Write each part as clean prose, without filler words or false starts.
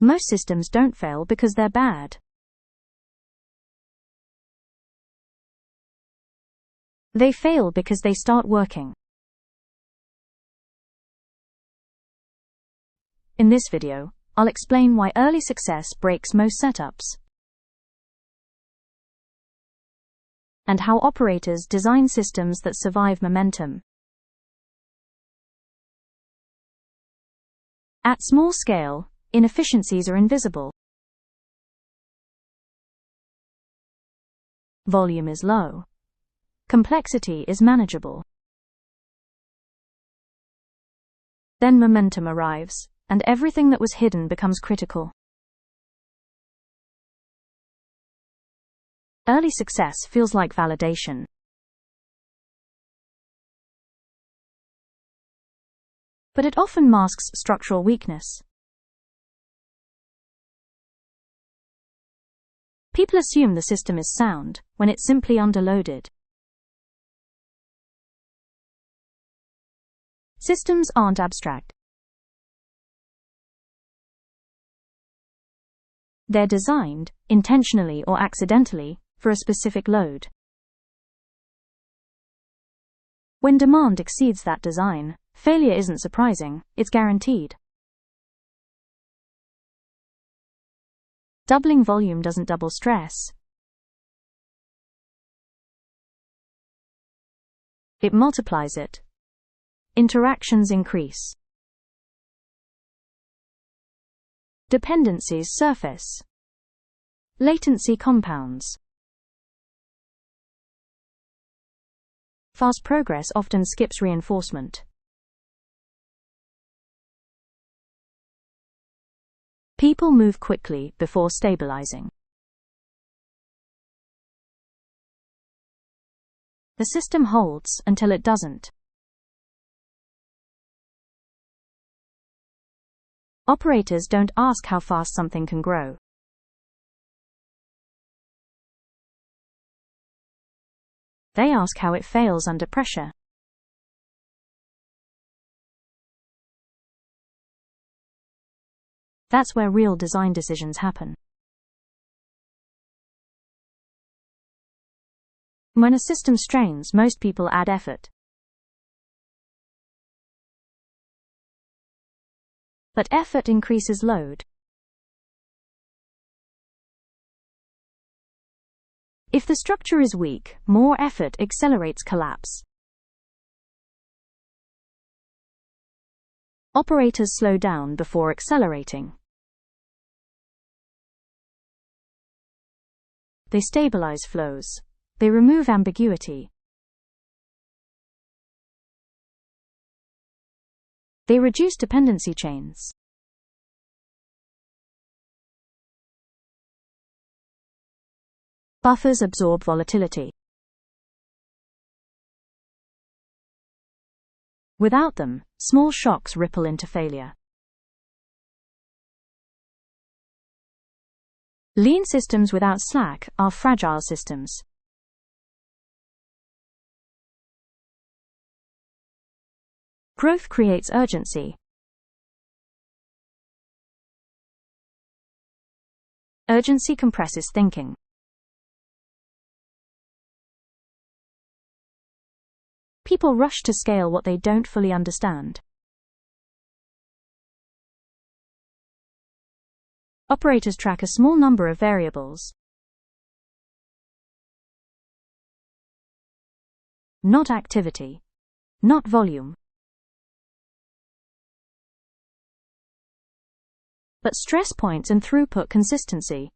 Most systems don't fail because they're bad. They fail because they start working. In this video, I'll explain why early success breaks most setups, and how operators design systems that survive momentum. At small scale, inefficiencies are invisible. Volume is low. Complexity is manageable. Then momentum arrives, and everything that was hidden becomes critical. Early success feels like validation. But it often masks structural weakness. People assume the system is sound, when it's simply underloaded. Systems aren't abstract. They're designed, intentionally or accidentally, for a specific load. When demand exceeds that design, failure isn't surprising, it's guaranteed. Doubling volume doesn't double stress. It multiplies it. Interactions increase. Dependencies surface. Latency compounds. Fast progress often skips reinforcement. People move quickly before stabilizing. The system holds until it doesn't. Operators don't ask how fast something can grow. They ask how it fails under pressure. That's where real design decisions happen. When a system strains, most people add effort. But effort increases load. If the structure is weak, more effort accelerates collapse. Operators slow down before accelerating. They stabilize flows. They remove ambiguity. They reduce dependency chains. Buffers absorb volatility. Without them, small shocks ripple into failure. Lean systems without slack are fragile systems. Growth creates urgency. Urgency compresses thinking. People rush to scale what they don't fully understand. Operators track a small number of variables. Not activity. Not volume. But stress points and throughput consistency.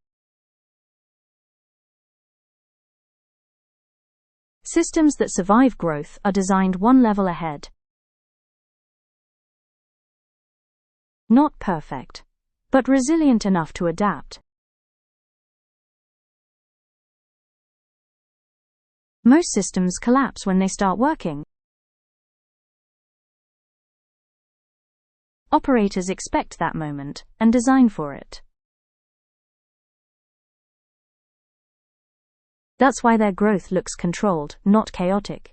Systems that survive growth are designed one level ahead. Not perfect, but resilient enough to adapt. Most systems collapse when they start working. Operators expect that moment and design for it. That's why their growth looks controlled, not chaotic.